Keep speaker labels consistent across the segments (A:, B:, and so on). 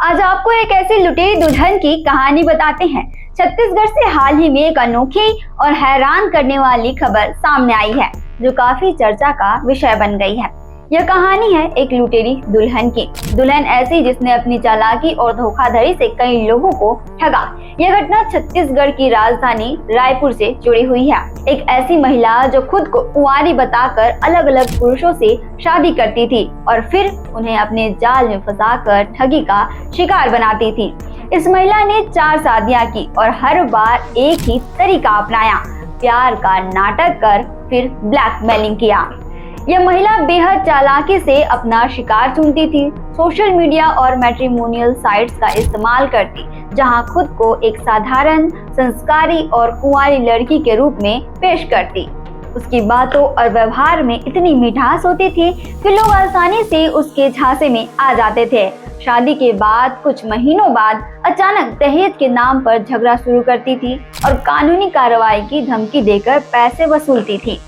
A: आज आपको एक ऐसी लुटेरी दुल्हन की कहानी बताते हैं। छत्तीसगढ़ से हाल ही में एक अनोखी और हैरान करने वाली खबर सामने आई है, जो काफी चर्चा का विषय बन गई है। यह कहानी है एक लुटेरी दुल्हन की। दुल्हन ऐसी जिसने अपनी चालाकी और धोखाधड़ी से कई लोगों को ठगा। यह घटना छत्तीसगढ़ की राजधानी रायपुर से जुड़ी हुई है। एक ऐसी महिला जो खुद को कुंवारी बताकर अलग अलग पुरुषों से शादी करती थी और फिर उन्हें अपने जाल में फंसाकर ठगी का शिकार बनाती थी। इस महिला ने 4 शादियां की और हर बार एक ही तरीका अपनाया, प्यार का नाटक कर फिर ब्लैकमेलिंग किया। यह महिला बेहद चालाकी से अपना शिकार चुनती थी। सोशल मीडिया और मैट्रिमोनियल साइट्स का इस्तेमाल करती, जहां खुद को एक साधारण, संस्कारी और कुंवारी लड़की के रूप में पेश करती। उसकी बातों और व्यवहार में इतनी मिठास होती थी कि लोग आसानी से उसके झांसे में आ जाते थे। शादी के बाद कुछ महीनों बाद अचानक दहेज के नाम पर झगड़ा शुरू करती थी और कानूनी कार्रवाई की धमकी देकर पैसे वसूलती थी।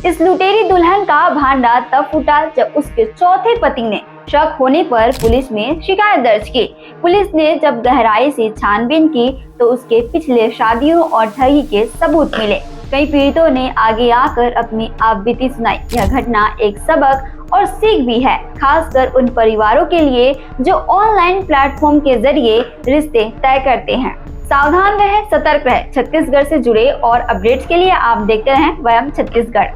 A: इस लुटेरी दुल्हन का भांडा तब फूटा जब उसके चौथे पति ने शक होने पर पुलिस में शिकायत दर्ज की। पुलिस ने जब गहराई से छानबीन की तो उसके पिछले शादियों और ठगी के सबूत मिले। कई पीड़ितों ने आगे आकर अपनी आपबीती सुनाई। यह घटना एक सबक और सीख भी है, खासकर उन परिवारों के लिए जो ऑनलाइन प्लेटफॉर्म के जरिए रिश्ते तय करते हैं। सावधान रहें, सतर्क रहें। छत्तीसगढ़ से जुड़े और अपडेट्स के लिए आप देखते रहें वयम छत्तीसगढ़।